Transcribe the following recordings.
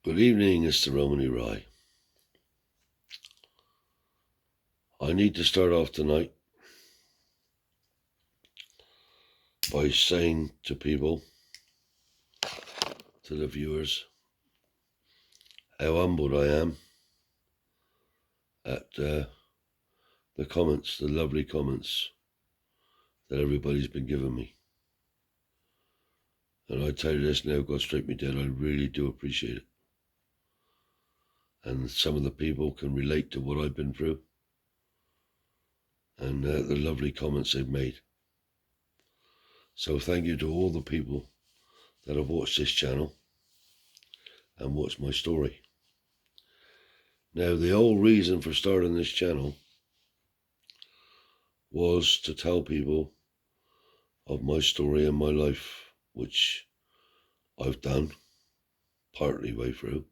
Good evening, Mr. Romany Rye. I need to start off tonight by saying to people, to the viewers, how humbled I am at the comments, the lovely comments that everybody's been giving me. And I tell you this now, God straight me dead, I really do appreciate it. And some of the people can relate to what I've been through and the lovely comments they've made. So thank you to all the people that have watched this channel and watched my story. Now, the whole reason for starting this channel was to tell people of my story and my life, which I've done partly way through,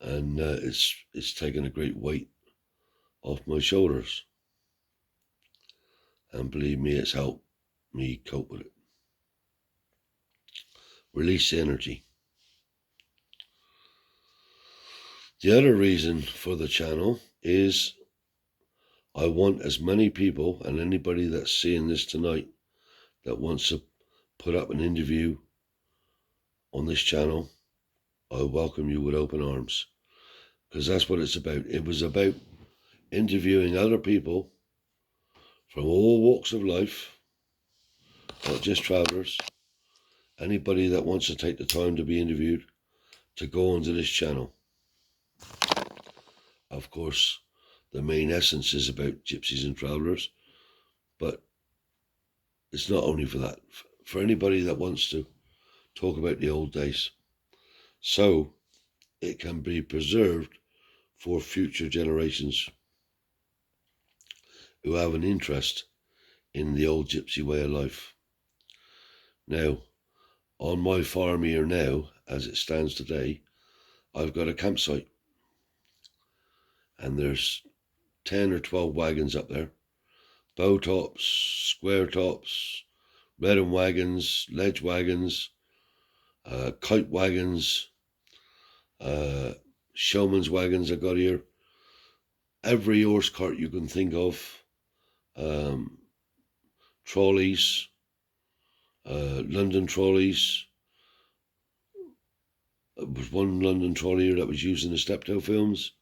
and it's taken a great weight off my shoulders, and believe me, it's helped me cope with it. Release energy. The other reason for the channel is I want as many people, and anybody that's seeing this tonight that wants to put up an interview on this channel, I welcome you with open arms, because that's what it's about. It was about interviewing other people from all walks of life, not just travellers. Anybody that wants to take the time to be interviewed, to go onto this channel. Of course, the main essence is about gypsies and travellers, but it's not only for that. For anybody that wants to talk about the old days, so it can be preserved for future generations who have an interest in the old gypsy way of life. Now, on my farm here now, as it stands today, I've got a campsite, and there's 10 or 12 wagons up there. Bow tops, square tops, redden wagons, ledge wagons, kite wagons, showman's wagons I got here. Every horse cart you can think of, trolleys, London trolleys. There was one London trolley here that was used in the Steptoe films.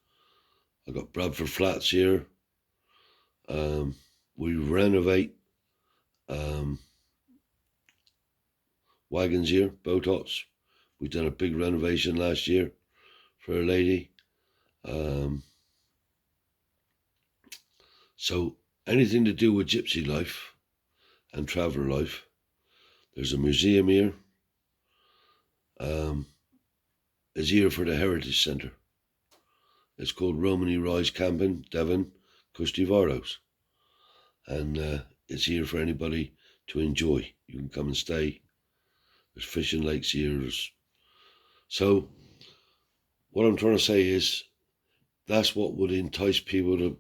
I got Bradford Flats here. We renovate wagons here, bow tops. We've done a big renovation last year for a lady. So anything to do with gypsy life and traveller life, there's a museum here. Is here for the Heritage Centre. It's called Romany Rise Camping, Devon, Custivardos. And it's here for anybody to enjoy. You can come and stay. There's fishing lakes here. So what I'm trying to say is that's what would entice people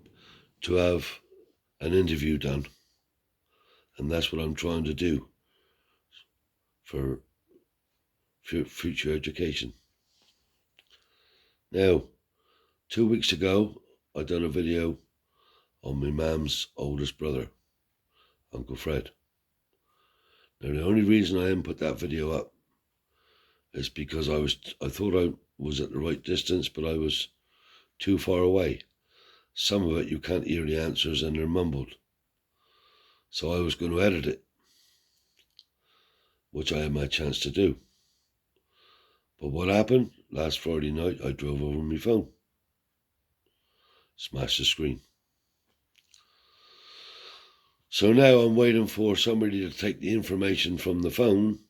to have an interview done. And that's what I'm trying to do for future education. Now, 2 weeks ago, I done a video on my mum's oldest brother, Uncle Fred. Now, the only reason I didn't put that video up is because I thought I was at the right distance, but I was too far away. Some of it you can't hear the answers and they're mumbled. So I was going to edit it, which I had my chance to do. But what happened? Last Friday night, I drove over my phone. Smashed the screen. So now I'm waiting for somebody to take the information from the phone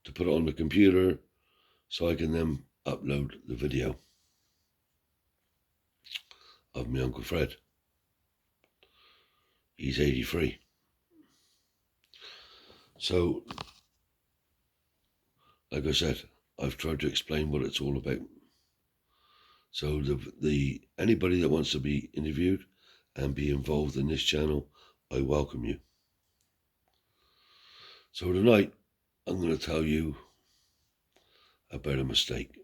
to put it on the computer so I can then upload the video of my Uncle Fred. He's 83. So, like I said, I've tried to explain what it's all about. So anybody that wants to be interviewed and be involved in this channel, I welcome you. So tonight, I'm going to tell you about a mistake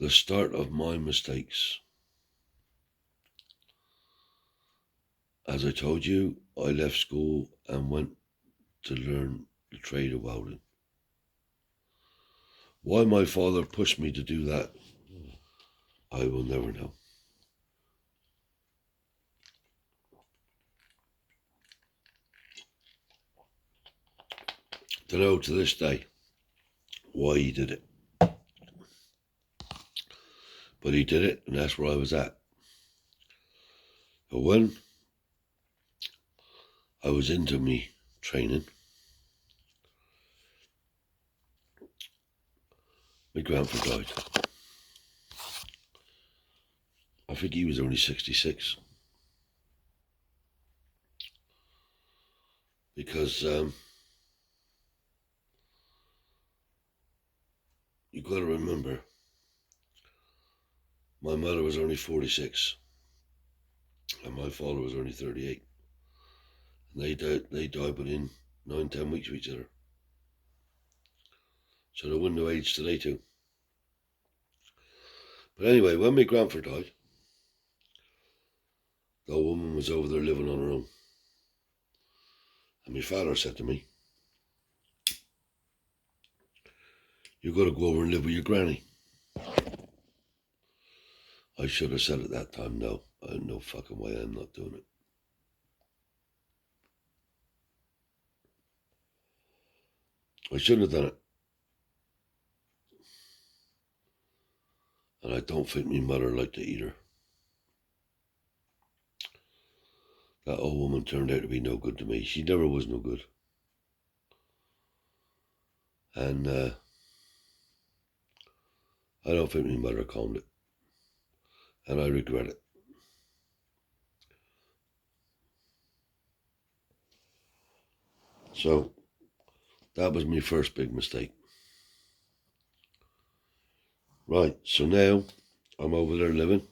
The start of my mistakes. As I told you, I left school and went to learn the trade of welding. Why my father pushed me to do that, I will never know. To know to this day why he did it. But he did it, and that's where I was at. But when I was into me training, my grandfather died. I think he was only 66. Because you got to remember, my mother was only 46 and my father was only 38. And they died within 9-10 weeks of each other. So they wouldn't have aged today too. But anyway, when my grandfather died, the old woman was over there living on her own. And my father said to me, "You got to go over and live with your granny." I should have said at that time, no, no fucking way, I'm not doing it. I shouldn't have done it. And I don't think my mother liked it either. That old woman turned out to be no good to me. She never was no good. And I don't think my mother calmed it. And I regret it. So that was my first big mistake. Right, so now I'm over there living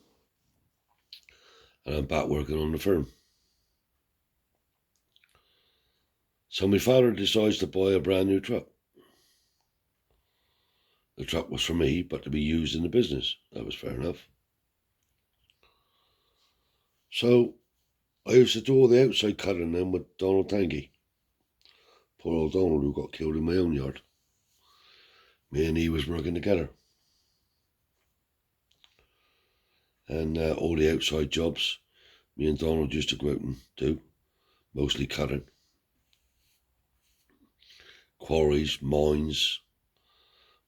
and I'm back working on the firm. So my father decides to buy a brand new truck. The truck was for me, but to be used in the business. That was fair enough. So I used to do all the outside cutting then with Donald Tangy. Poor old Donald, who got killed in my own yard. Me and he was working together. And all the outside jobs, me and Donald used to go out and do. Mostly cutting. Quarries, mines,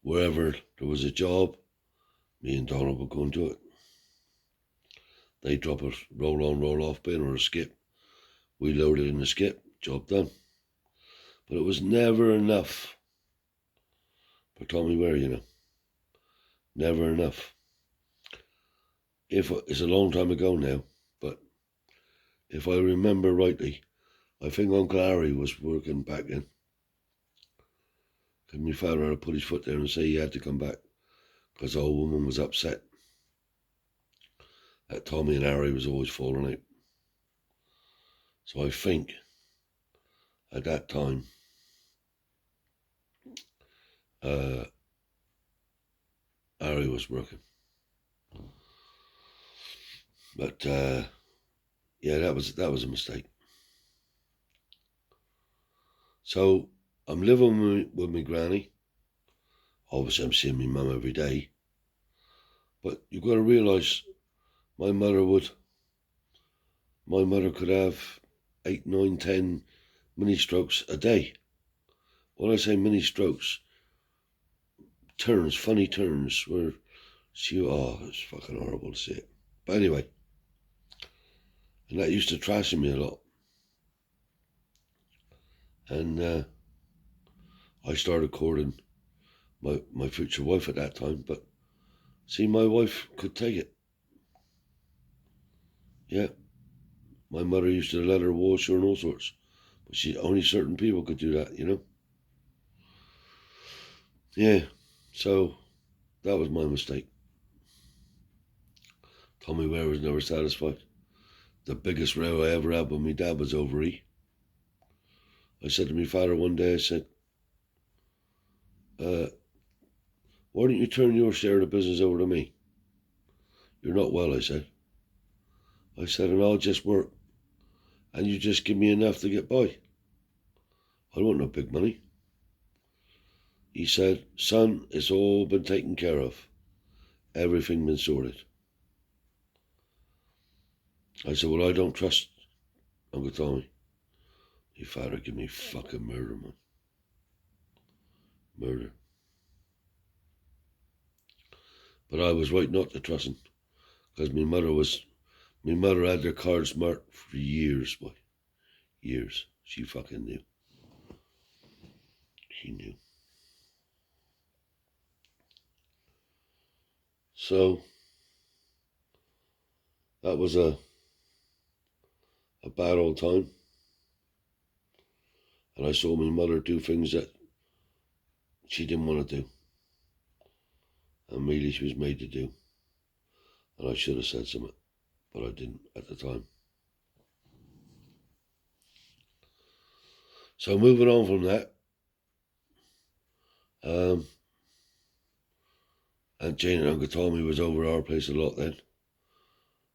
wherever there was a job, me and Donald would go and do it. They drop a roll-on, roll-off bin or a skip. We loaded in the skip, job done. But it was never enough for Tommy Ware, you know. Never enough. It's a long time ago now, but if I remember rightly, I think Uncle Harry was working back then. Because my father had to put his foot down and say he had to come back because the old woman was upset that Tommy and Harry was always falling out. So I think at that time, Harry was working. But yeah, that was a mistake. So I'm living with my granny. Obviously, I'm seeing my mum every day. But you've got to realise my mother could have 8, 9, 10 mini strokes a day. When I say mini strokes, turns, funny turns, where it's fucking horrible to see it. But anyway, and that used to trash me a lot. And I started courting my future wife at that time, but see, my wife could take it. Yeah, my mother used to let her wash her and all sorts, but only certain people could do that, you know. Yeah, so that was my mistake. Tommy Ware was never satisfied. The biggest row I ever had with my dad was over I said to my father one day, I said, Why don't you turn your share of the business over to me? You're not well, I said. I said, and I'll just work, and you just give me enough to get by. I don't want no big money. He said, son, it's all been taken care of. Everything been sorted. I said, well, I don't trust Uncle Tommy. Your father give me fucking murder, man. Murder. But I was right not to trust him, because my mother had their cards marked for years, boy. Years. She fucking knew. She knew. So, that was a bad old time. And I saw my mother do things that she didn't want to do. And really she was made to do. And I should have said something, but I didn't at the time. So moving on from that, Aunt Jane and Uncle Tommy was over our place a lot then.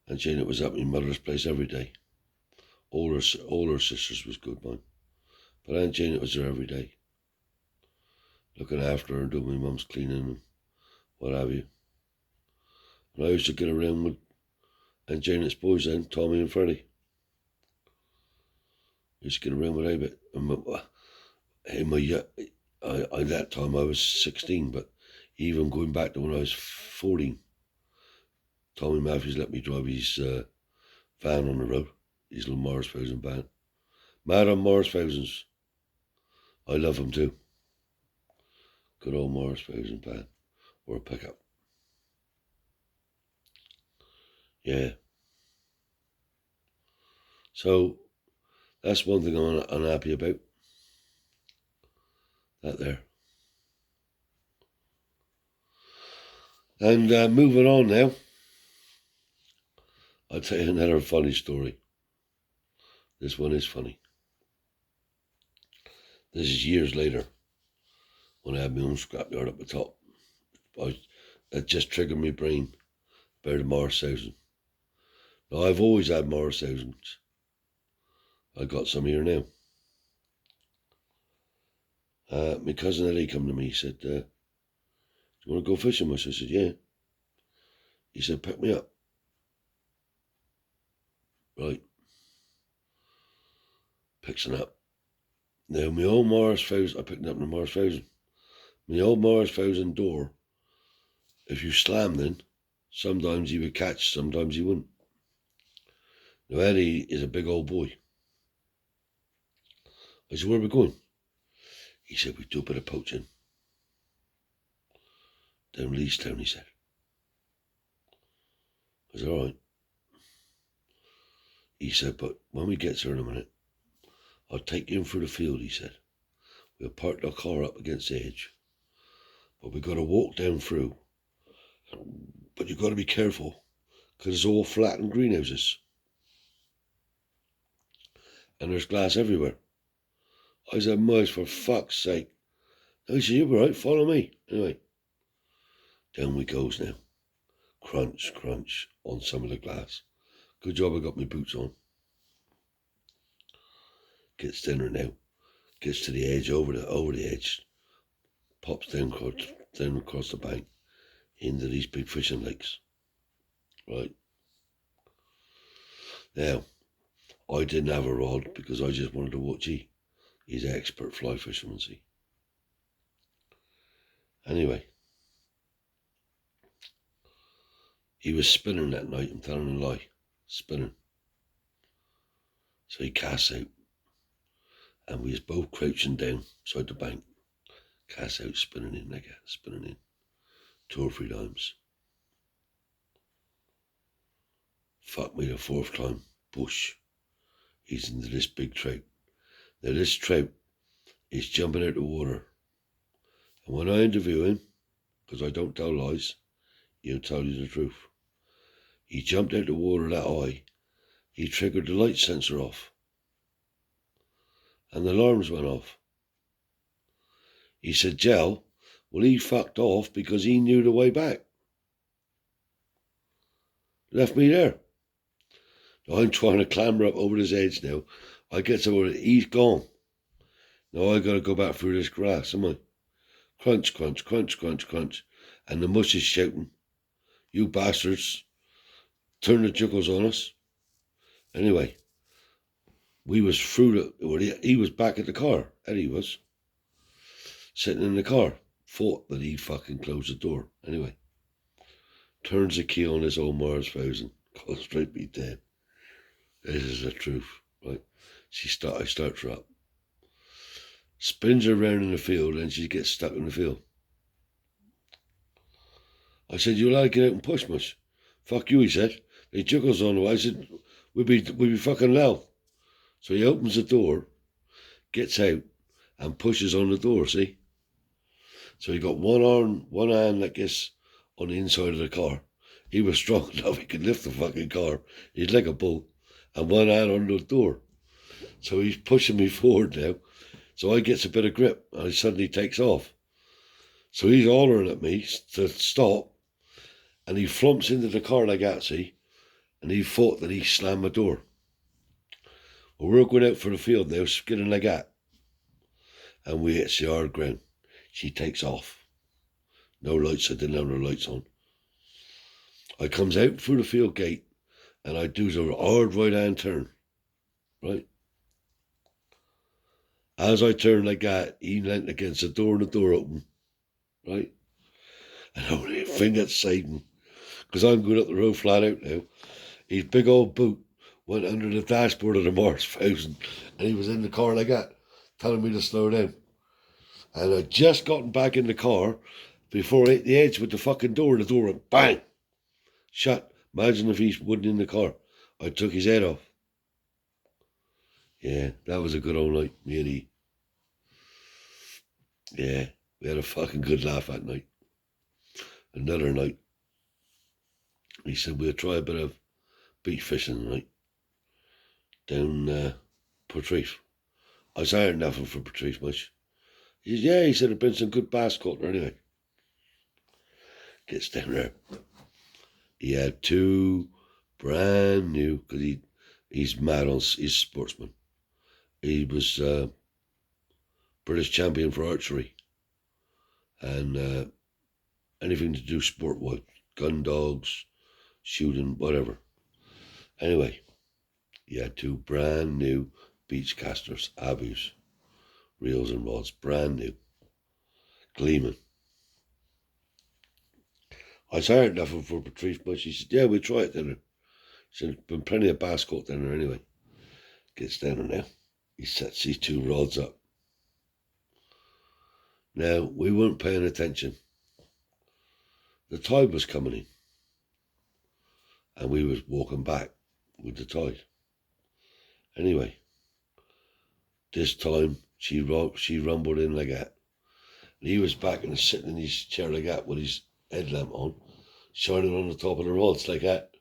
Aunt Jane was at my mother's place every day. All her sisters was good, man. But Aunt Jane was there every day. Looking after her and doing my mum's cleaning and what have you. And I used to get around with Aunt Janet's boys then, Tommy and Freddie. I used to get around with Abit. At that time I was 16, but even going back to when I was 14, Tommy Matthews let me drive his van on the road, his little Morris Thousand van. Mad on Morris Thousands. I love him too. Good old Morris Thousand van, or a pickup. Yeah. So that's one thing I'm unhappy about. That there. And moving on now, I'll tell you another funny story. This one is funny. This is years later, when I had my own scrapyard up the top. That just triggered my brain about the Morris Thousand. Now, I've always had Morris Thousands. I got some here now. My cousin Eddie come to me, he said, do you want to go fishing with us? I said, yeah. He said, pick me up. Right. Picks it up. Now, my old Morris Thousand, I picked it up in the Morris Thousand. My old Morris Thousand door, if you slammed in, sometimes he would catch, sometimes he wouldn't. Now, Eddie is a big old boy. I said, where are we going? He said, we do a bit of poaching. Down Leestown, he said. I said, all right. He said, but when we get there in a minute, I'll take you in through the field, he said. We'll park the car up against the edge. But we've got to walk down through. But you've got to be careful, because it's all flat and greenhouses. And there's glass everywhere. I said, Miles, for fuck's sake. I said, you're right, follow me. Anyway, down we goes now. Crunch, crunch on some of the glass. Good job I got my boots on. Gets thinner now. Gets to the edge, over the edge. Pops down across the bank into these big fishing lakes. Right. Now, I didn't have a rod because I just wanted to watch he. He's an expert fly fisherman, see. Anyway, he was spinning that night, I'm telling a lie. Spinning. So he casts out. And we was both crouching down beside the bank. Casts out, spinning in, like that, spinning in. 2 or 3 times. Fuck me, the 4th time. Push. He's into this big trout. Now this trout is jumping out the water. And when I interview him, because I don't tell lies, he'll tell you the truth. He jumped out the water that high. He triggered the light sensor off. And the alarms went off. He said, Gel, Well, he fucked off because he knew the way back. Left me there. I'm trying to clamber up over his edge now. I get over it. He's gone. Now I got to go back through this grass, am I? Crunch, crunch, crunch, crunch, crunch. And the mush is shouting, "You bastards, turn the juggles on us." Anyway, we was through he was back at the car. Eddie was. Sitting in the car. Thought that he'd fucking closed the door. Anyway, turns the key on this old Mars 1000. Goes straight be dead. This is the truth, right? I start her up. Spins her around in the field and she gets stuck in the field. I said, "You allowed to get out and push much?" "Fuck you," he said. "They juggles on the way." I said, we'd be fucking loud. So he opens the door, gets out, and pushes on the door, see? So he got one hand, I guess, on the inside of the car. He was strong enough, he could lift the fucking car. He's like a bull. And one hand on the door. So he's pushing me forward now. So I gets a bit of grip, and he suddenly takes off. So he's hollering at me to stop, and he flumps into the car like that, see? And he thought that he slammed my door. Well, we're going out for the field now, skidding like that. And we hit the hard ground. She takes off. No lights, I didn't have no lights on. I comes out through the field gate, and I do a hard right-hand turn, right? As I turned like that, he leant against the door and the door open, right? And only a finger at Satan, because I'm going up the road flat out now. His big old boot went under the dashboard of the Mars 1000, and he was in the car like that, telling me to slow down. And I just gotten back in the car before I hit the edge with the fucking door, and the door went bang, shut. Imagine if he wasn't in the car. I took his head off. Yeah, that was a good old night, me and he. Yeah, we had a fucking good laugh that night. Another night, he said we'll try a bit of beach fishing tonight down Portreath. I was hiring nothing for Portreath much. He said, yeah, he said there'd been some good bass caught there anyway. Gets down there. He had two brand new, because he's mad on, he's a sportsman. He was British champion for archery and anything to do sport-wise, gun dogs, shooting, whatever. Anyway, he had two brand new beach casters, Abus, reels and rods, brand new, gleaming. I hired nothing for Patrice, but she said, yeah, we'll try it then. She said, been plenty of bass caught down there anyway. Gets down there now. He sets these two rods up. Now, we weren't paying attention. The tide was coming in. And we was walking back with the tide. Anyway, this time she rumbled in like that. And he was back and sitting in his chair like that with his headlamp on, shining on the top of the rods like that.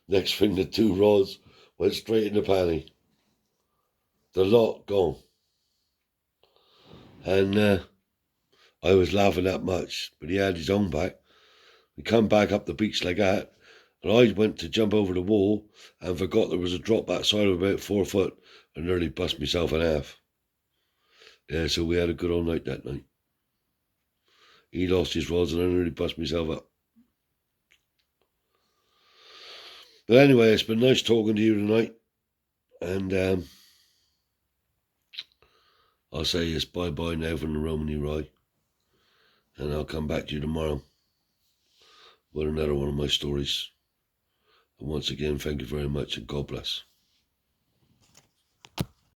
Next thing, the two rods went straight in the panny. The lot gone. And I was laughing that much, but he had his own back. We come back up the beach like that, and I went to jump over the wall and forgot there was a drop that side of about 4 foot and nearly bust myself in half. Yeah, so we had a good old night that night. He lost his rods and I nearly bust myself up. But anyway, it's been nice talking to you tonight. And I'll say it's bye-bye now from the Romany Rye. And I'll come back to you tomorrow with another one of my stories. And once again, thank you very much and God bless.